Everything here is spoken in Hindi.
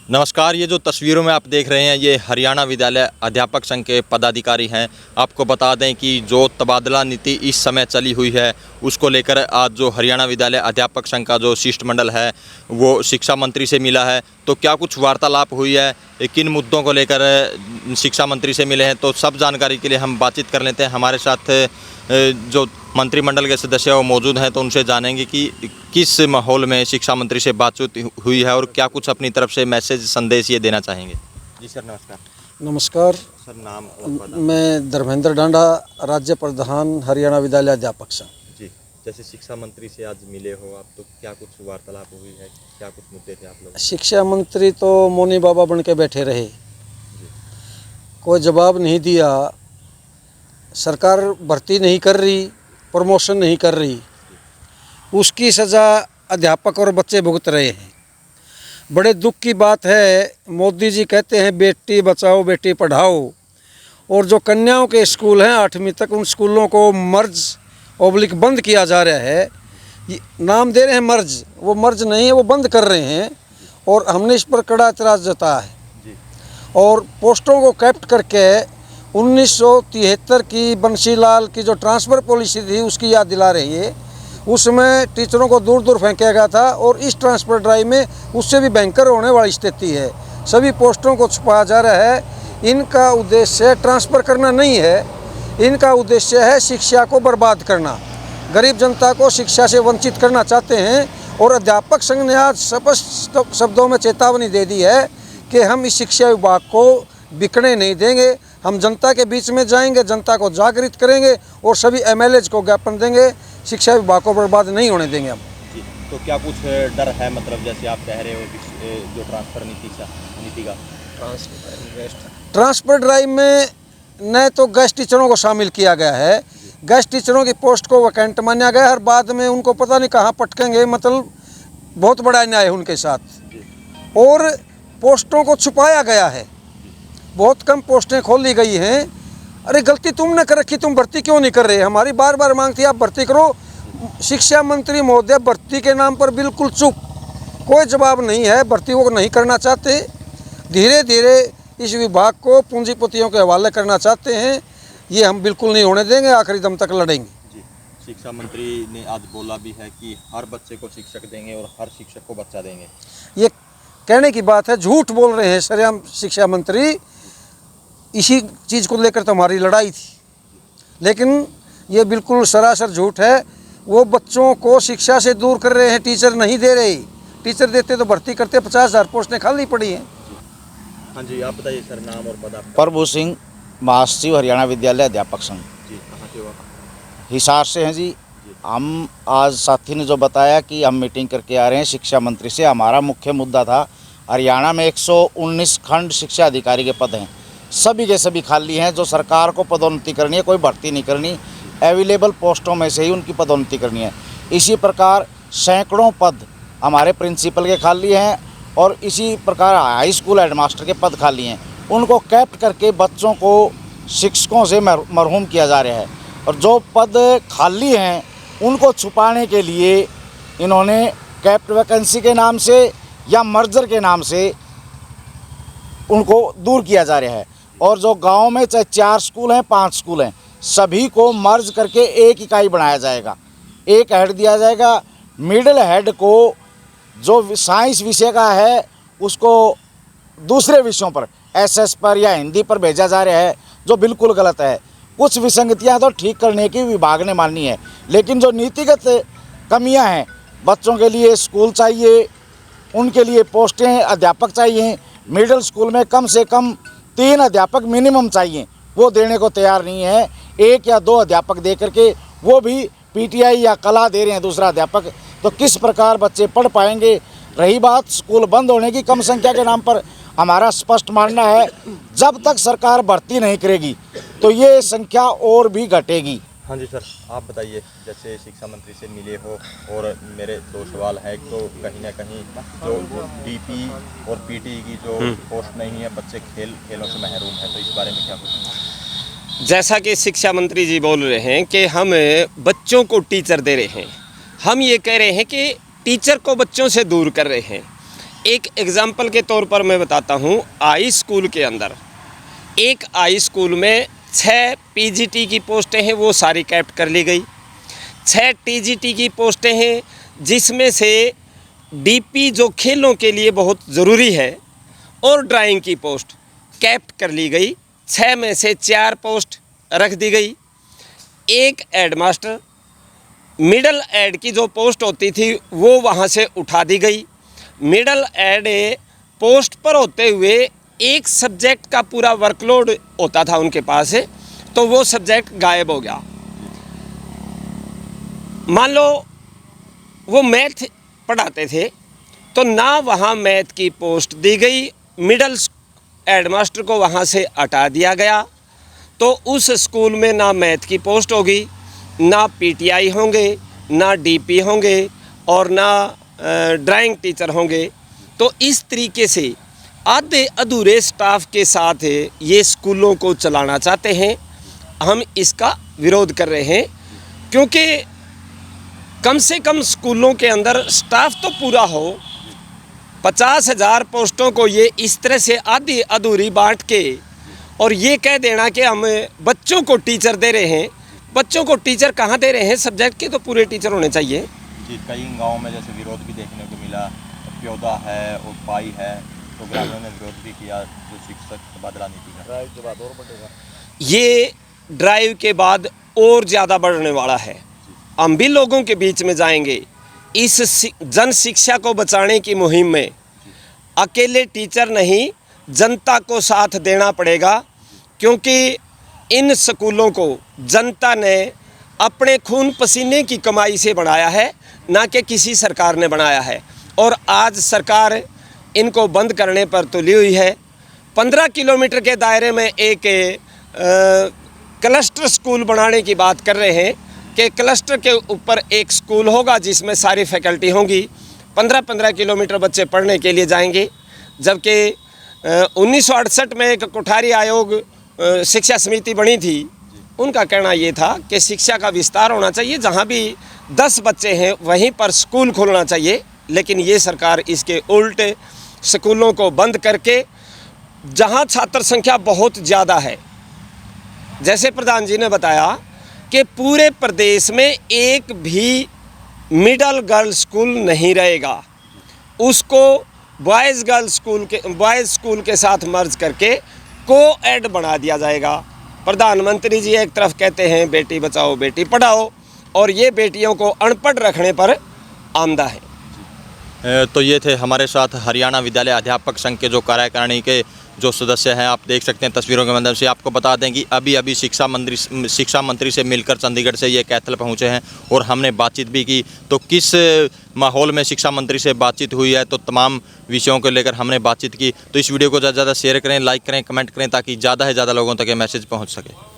नमस्कार। ये जो तस्वीरों में आप देख रहे हैं ये हरियाणा विद्यालय अध्यापक संघ के पदाधिकारी हैं। आपको बता दें कि जो तबादला नीति इस समय चली हुई है उसको लेकर आज जो हरियाणा विद्यालय अध्यापक संघ का जो शिष्टमंडल है वो शिक्षा मंत्री से मिला है। तो क्या कुछ वार्तालाप हुई है, किन मुद्दों को लेकर शिक्षा मंत्री से मिले हैं, तो सब जानकारी के लिए हम बातचीत कर लेते हैं। हमारे साथ जो मंत्रिमंडल के सदस्य वो मौजूद हैं, तो उनसे जानेंगे कि किस माहौल में शिक्षा मंत्री से बातचीत हुई है और क्या कुछ अपनी तरफ से मैसेज संदेश ये देना चाहेंगे। जी सर नमस्कार। नमस्कार सर नाम और पद? मैं धर्मेंद्र डांडा, राज्य प्रधान हरियाणा विद्यालय अध्यापक संघ। जी, जैसे शिक्षा मंत्री से आज मिले हो आप, तो क्या कुछ वार्तालाप हुई है, क्या कुछ मुद्दे थे आप लोग? शिक्षा मंत्री तो मौनी बाबा बन के बैठे रहे, कोई जवाब नहीं दिया। सरकार भर्ती नहीं कर रही, प्रमोशन नहीं कर रही, उसकी सज़ा अध्यापक और बच्चे भुगत रहे हैं। बड़े दुख की बात है, मोदी जी कहते हैं बेटी बचाओ बेटी पढ़ाओ, और जो कन्याओं के स्कूल हैं 8वीं तक, उन स्कूलों को मर्ज ओब्लिक बंद किया जा रहा है। नाम दे रहे हैं मर्ज, वो मर्ज नहीं है, वो बंद कर रहे हैं और हमने इस पर कड़ा एतराज़ जताया है। और पोस्टों को कैप्ट करके 1973 की बंसीलाल की जो ट्रांसफ़र पॉलिसी थी उसकी याद दिला रही है। उसमें टीचरों को दूर दूर फेंका गया था और इस ट्रांसफ़र ड्राइव में उससे भी भयंकर होने वाली स्थिति है। सभी पोस्टों को छुपाया जा रहा है। इनका उद्देश्य ट्रांसफ़र करना नहीं है, इनका उद्देश्य है शिक्षा को बर्बाद करना। गरीब जनता को शिक्षा से वंचित करना चाहते हैं। और अध्यापक संघ ने आज स्पष्ट शब्दों में चेतावनी दे दी है कि हम इस शिक्षा विभाग को बिकने नहीं देंगे। हम जनता के बीच में जाएंगे, जनता को जागृत करेंगे और सभी एमएलएज को ज्ञापन देंगे, शिक्षा विभाग को बर्बाद नहीं होने देंगे हम। जी, तो क्या कुछ डर है, मतलब जैसे आप कह रहे हो जो ट्रांसफ़र नीति का ट्रांसफ़र ड्राइव में न तो गेस्ट टीचरों को शामिल किया गया है, गेस्ट टीचरों की पोस्ट को वैकेंट माना गया है और बाद में उनको पता नहीं कहाँ पटकेंगे, मतलब बहुत बड़ा अन्याय है उनके साथ। और पोस्टों को छुपाया गया है, बहुत कम पोस्टें खोली गई हैं। अरे गलती तुमने कर रखी, तुम भर्ती क्यों नहीं कर रहे? हमारी बार बार मांग थी आप भर्ती करो। शिक्षा मंत्री महोदय भर्ती के नाम पर बिल्कुल चुप, कोई जवाब नहीं है, भर्ती को नहीं करना चाहते। धीरे धीरे इस विभाग को पूंजीपतियों के हवाले करना चाहते हैं। ये हम बिल्कुल नहीं होने देंगे, आखिरी दम तक लड़ेंगे। जी, शिक्षा मंत्री ने आज बोला भी है कि हर बच्चे को शिक्षक देंगे और हर शिक्षक को बच्चा देंगे। ये कहने की बात है, झूठ बोल रहे हैं सरेआम शिक्षा मंत्री। इसी चीज़ को लेकर तो हमारी लड़ाई थी, लेकिन ये बिल्कुल सरासर झूठ है। वो बच्चों को शिक्षा से दूर कर रहे हैं, टीचर नहीं दे रहे। टीचर देते तो भर्ती करते, 50,000 पोस्टें खाली पड़ी हैं। हाँ जी, आप बताइए सर नाम और पद आपका? प्रभु सिंह, महासचिव हरियाणा विद्यालय अध्यापक संघ। जी, कहाँ से हो आप? हिसार से हैं जी। हम आज साथी ने जो बताया कि हम मीटिंग करके आ रहे हैं शिक्षा मंत्री से। हमारा मुख्य मुद्दा था, हरियाणा में 119 खंड शिक्षा अधिकारी के पद हैं, सभी के सभी खाली हैं। जो सरकार को पदोन्नति करनी है, कोई भर्ती नहीं करनी, अवेलेबल पोस्टों में से ही उनकी पदोन्नति करनी है। इसी प्रकार सैकड़ों पद हमारे प्रिंसिपल के खाली हैं और इसी प्रकार हाई स्कूल हेडमास्टर के पद खाली हैं। उनको कैप्ट करके बच्चों को शिक्षकों से मरहूम किया जा रहा है। और जो पद खाली हैं उनको छुपाने के लिए इन्होंने कैप्ट वैकेंसी के नाम से या मर्जर के नाम से उनको दूर किया जा रहा है। और जो गांव में चाहे 4 स्कूल हैं 5 स्कूल हैं, सभी को मर्ज करके एक इकाई बनाया जाएगा, एक हेड दिया जाएगा। मिडिल हेड को जो साइंस विषय का है उसको दूसरे विषयों पर, एसएस पर या हिंदी पर भेजा जा रहा है, जो बिल्कुल गलत है। कुछ विसंगतियां तो ठीक करने की विभाग ने माननी है, लेकिन जो नीतिगत कमियां हैं, बच्चों के लिए स्कूल चाहिए, उनके लिए पोस्टें अध्यापक चाहिए, मिडिल स्कूल में कम से कम 3 अध्यापक मिनिमम चाहिए, वो देने को तैयार नहीं है। 1 या 2 अध्यापक दे करके, वो भी पीटीआई या कला दे रहे हैं दूसरा अध्यापक, तो किस प्रकार बच्चे पढ़ पाएंगे? रही बात स्कूल बंद होने की, कम संख्या के नाम पर हमारा स्पष्ट मानना है, जब तक सरकार भर्ती नहीं करेगी तो ये संख्या और भी घटेगी। हाँ जी सर, आप बताइए, जैसे शिक्षा मंत्री से मिले हो और मेरे 2 सवाल है। तो कहीं ना कहीं जो डीपी और पीटी की जो पोस्ट नहीं है, बच्चे खेलों से महरूम है, तो इस बारे में क्या कुछ? जैसा कि शिक्षा मंत्री जी बोल रहे हैं कि हम बच्चों को टीचर दे रहे हैं, हम ये कह रहे हैं कि टीचर को बच्चों से दूर कर रहे हैं। एक एग्ज़ाम्पल के तौर पर मैं बताता हूँ, आई स्कूल के अंदर एक आई स्कूल में 6 पीजीटी की पोस्टें हैं, वो सारी कैप्ट कर ली गई। 6 टीजीटी की पोस्टें हैं, जिसमें से डीपी जो खेलों के लिए बहुत ज़रूरी है और ड्राइंग की पोस्ट कैप्ट कर ली गई। 6 में से 4 पोस्ट रख दी गई। एक हेडमास्टर मिडल एड की जो पोस्ट होती थी वो वहाँ से उठा दी गई। मिडल एड पोस्ट पर होते हुए एक सब्जेक्ट का पूरा वर्कलोड होता था उनके पास, तो वो सब्जेक्ट गायब हो गया। मान लो वो मैथ पढ़ाते थे, तो ना वहाँ मैथ की पोस्ट दी गई, मिडल हेडमास्टर को वहाँ से हटा दिया गया। तो उस स्कूल में ना मैथ की पोस्ट होगी, ना पीटीआई होंगे, ना डीपी होंगे और ना ड्राइंग टीचर होंगे। तो इस तरीके से आधे अधूरे स्टाफ के साथ ये स्कूलों को चलाना चाहते हैं। हम इसका विरोध कर रहे हैं, क्योंकि कम से कम स्कूलों के अंदर स्टाफ तो पूरा हो। 50,000 पोस्टों को ये इस तरह से आधी अधूरी बांट के और ये कह देना कि हम बच्चों को टीचर दे रहे हैं। बच्चों को टीचर कहाँ दे रहे हैं? सब्जेक्ट के तो पूरे टीचर होने चाहिए। जी, कई गाँव में जैसे विरोध भी देखने को मिला, प्योदा है और पाई है, तो ग्रामीणों ने विरोध भी किया जो शिक्षक तबादला नीति का। ड्राइव के बाद और बढ़ेगा, ये ड्राइव के बाद और ज़्यादा बढ़ने वाला है। हम भी लोगों के बीच में जाएंगे। इस जन शिक्षा को बचाने की मुहिम में अकेले टीचर नहीं, जनता को साथ देना पड़ेगा, क्योंकि इन स्कूलों को जनता ने अपने खून पसीने की कमाई से बनाया है, ना कि किसी सरकार ने बनाया है। और आज सरकार इनको बंद करने पर तुली हुई है। 15 किलोमीटर के दायरे में एक क्लस्टर स्कूल बनाने की बात कर रहे हैं कि क्लस्टर के ऊपर एक स्कूल होगा जिसमें सारी फैकल्टी होंगी। 15-15 किलोमीटर बच्चे पढ़ने के लिए जाएंगे। जबकि 1968 में एक कोठारी आयोग शिक्षा समिति बनी थी, उनका कहना ये था कि शिक्षा का विस्तार होना चाहिए, जहाँ भी 10 बच्चे हैं वहीं पर स्कूल खोलना चाहिए। लेकिन ये सरकार इसके उल्ट स्कूलों को बंद करके जहाँ छात्र संख्या बहुत ज़्यादा है, जैसे प्रधान जी ने बताया कि पूरे प्रदेश में एक भी मिडल गर्ल स्कूल नहीं रहेगा, उसको बॉयज़ स्कूल के साथ मर्ज करके को-एड बना दिया जाएगा। प्रधानमंत्री जी एक तरफ कहते हैं बेटी बचाओ बेटी पढ़ाओ, और ये बेटियों को अनपढ़ रखने पर आमदा है। तो ये थे हमारे साथ हरियाणा विद्यालय अध्यापक संघ के जो कार्यकारिणी के जो सदस्य हैं। आप देख सकते हैं तस्वीरों के माध्यम से। आपको बता दें कि अभी अभी शिक्षा मंत्री से मिलकर चंडीगढ़ से ये कैथल पहुंचे हैं और हमने बातचीत भी की। तो किस माहौल में शिक्षा मंत्री से बातचीत हुई है, तो तमाम विषयों को लेकर हमने बातचीत की। तो इस वीडियो को ज़्यादा से ज़्यादा शेयर करें, लाइक करें, कमेंट करें, ताकि ज़्यादा से ज़्यादा लोगों तक ये मैसेज पहुँच सके।